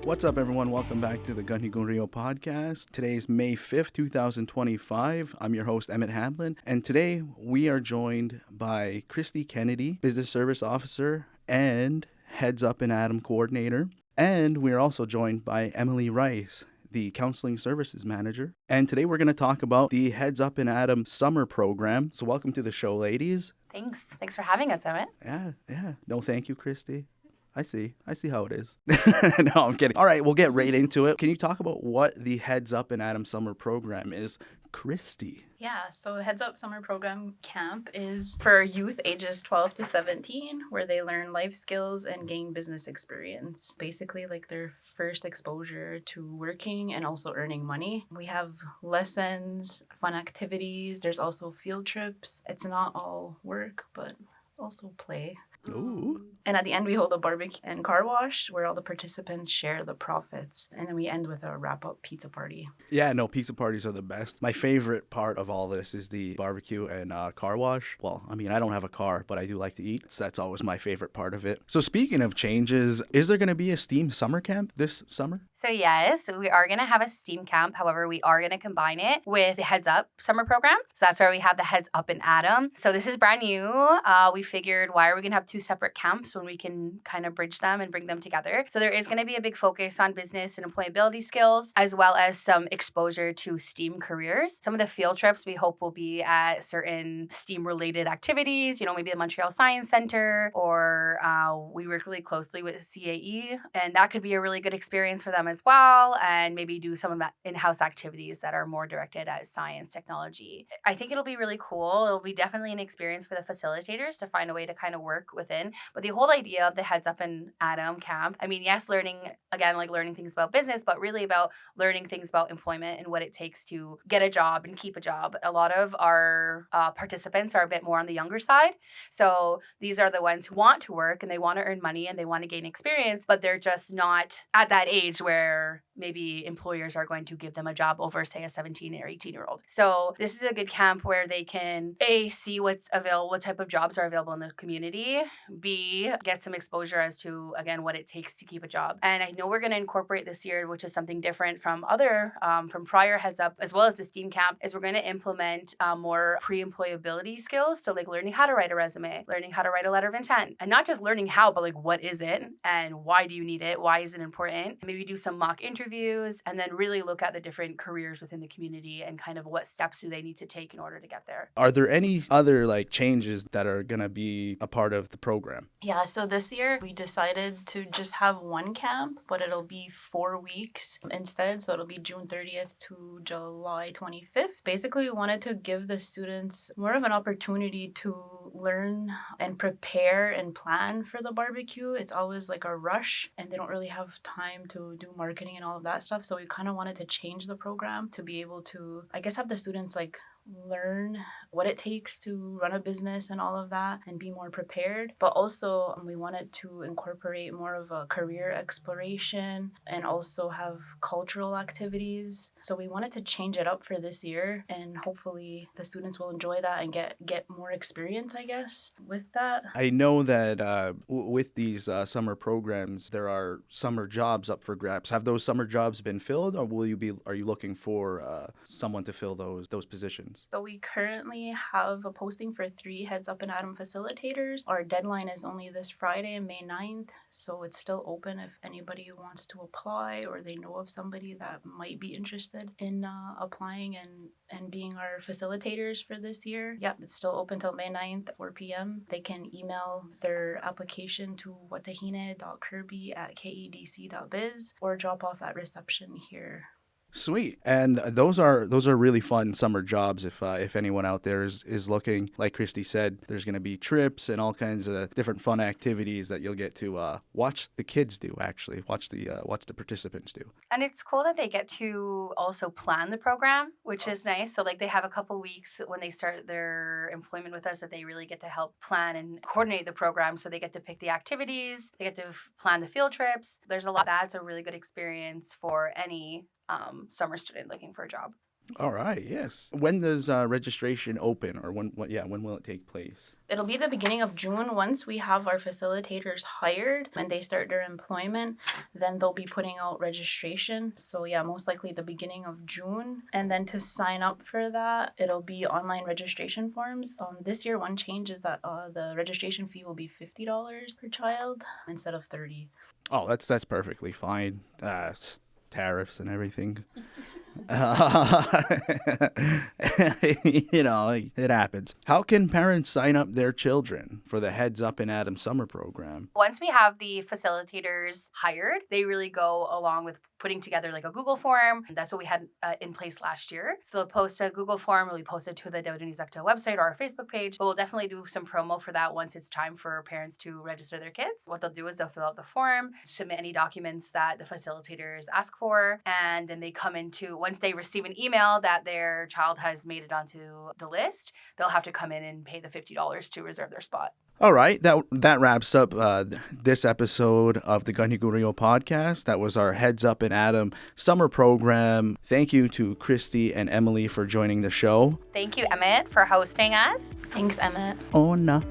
What's up, everyone? Welcome back to the Gun Rio podcast. Today is May 5th, 2025. I'm your host, Emmitt Hamelin, and today we are joined by Kristy Kennedy, Business Service Officer and Heads Up in Adam Coordinator. And we're also joined by Emily Rice, the Counseling Services Manager. And today we're going to talk about the Heads Up in Adam summer program. So welcome to the show, ladies. Thanks for having us, Emmitt. Yeah. No, thank you, Kristy. I see how it is. No, I'm kidding. All right, we'll get right into it. Can you talk about what the Heads Up in Adam summer program is, Kristy? Yeah, so Heads Up Summer Program Camp is for youth ages 12 to 17, where they learn life skills and gain business experience. Basically, like their first exposure to working and also earning money. We have lessons, fun activities. There's also field trips. It's not all work, but also play. Ooh. And at the end, we hold a barbecue and car wash where all the participants share the profits. And then we end with a wrap-up pizza party. Yeah, no, pizza parties are the best. My favorite part of all this is the barbecue and car wash. Well, I mean, I don't have a car, but I do like to eat. So that's always my favorite part of it. So speaking of changes, is there going to be a STEAM summer camp this summer? So yes, we are going to have a STEAM camp. However, we are going to combine it with the Heads Up summer program. So that's where we have the Heads Up in Adam. So this is brand new. We figured, why are we going to have two separate camps when we can kind of bridge them and bring them together? So there is going to be a big focus on business and employability skills, as well as some exposure to STEAM careers. Some of the field trips we hope will be at certain STEAM-related activities, maybe the Montreal Science Center, or we work really closely with CAE, and that could be a really good experience for them as well, and maybe do some of that in-house activities that are more directed at science, technology. I think it'll be really cool. It'll be definitely an experience for the facilitators to find a way to kind of work within. But the whole idea of the Heads Up in Adam camp, I mean, yes, learning things about business, but really about learning things about employment and what it takes to get a job and keep a job. A lot of our participants are a bit more on the younger side. So these are the ones who want to work and they want to earn money and they want to gain experience, but they're just not at that age where maybe employers are going to give them a job over, say, a 17 or 18-year-old. So this is a good camp where they can, A, see what's available, what type of jobs are available in the community, B, get some exposure as to, again, what it takes to keep a job. And I know we're going to incorporate this year, which is something different from from prior Heads Up, as well as the STEAM camp, is we're going to implement more pre-employability skills. So like learning how to write a resume, learning how to write a letter of intent, and not just learning how, but like what is it and why do you need it? Why is it important? Maybe do some mock interviews and then really look at the different careers within the community and kind of what steps do they need to take in order to get there. Are there any other changes that are going to be a part of the program? Yeah, so this year we decided to just have one camp, but it'll be 4 weeks instead. So it'll be June 30th to July 25th. Basically, we wanted to give the students more of an opportunity to learn and prepare and plan for the barbecue. It's always like a rush and they don't really have time to do marketing and all of that stuff. So we kind of wanted to change the program to be able to, I guess, have the students learn what it takes to run a business and all of that and be more prepared. But also we wanted to incorporate more of a career exploration and also have cultural activities. So we wanted to change it up for this year and hopefully the students will enjoy that and get more experience, I guess, with that. I know that with these summer programs, there are summer jobs up for grabs. Have those summer jobs been filled, or are you looking for someone to fill those positions? So we currently have a posting for 3 Heads Up in Adam facilitators. Our deadline is only this Friday, May 9th, so it's still open if anybody wants to apply or they know of somebody that might be interested in applying and being our facilitators for this year. Yep, it's still open till May 9th at 4 p.m. They can email their application to watahine.kirby@kedc.biz or drop off at reception here. Sweet. And those are really fun summer jobs if anyone out there is looking. Like Kristy said, there's going to be trips and all kinds of different fun activities that you'll get to watch the kids do, actually. Watch the participants do. And it's cool that they get to also plan the program, which is nice. So they have a couple weeks when they start their employment with us that they really get to help plan and coordinate the program. So they get to pick the activities, they get to plan the field trips. There's a lot. That's a really good experience for any summer student looking for a job. All right, yes. When does registration open, or when will it take place? It'll be the beginning of June. Once we have our facilitators hired and they start their employment, then they'll be putting out registration. So yeah, most likely the beginning of June. And then to sign up for that, it'll be online registration forms. This year, one change is that the registration fee will be $50 per child instead of $30. Oh, that's perfectly fine. Tariffs and everything. It happens. How can parents sign up their children for the Heads Up in Adam summer program? Once we have the facilitators hired, they really go along with putting together like a Google form. That's what we had in place last year. So they'll post a Google form, will be posted to the Development website or our Facebook page. But we'll definitely do some promo for that once it's time for parents to register their kids. What they'll do is they'll fill out the form, submit any documents that the facilitators ask for, and then they come into, once they receive an email that their child has made it onto the list, they'll have to come in and pay the $50 to reserve their spot. All right, that wraps up this episode of the Ganhigurio podcast. That was our Heads Up in Adam summer program. Thank you to Kristy and Emily for joining the show. Thank you, Emmitt, for hosting us. Thanks, Emmitt. Ona.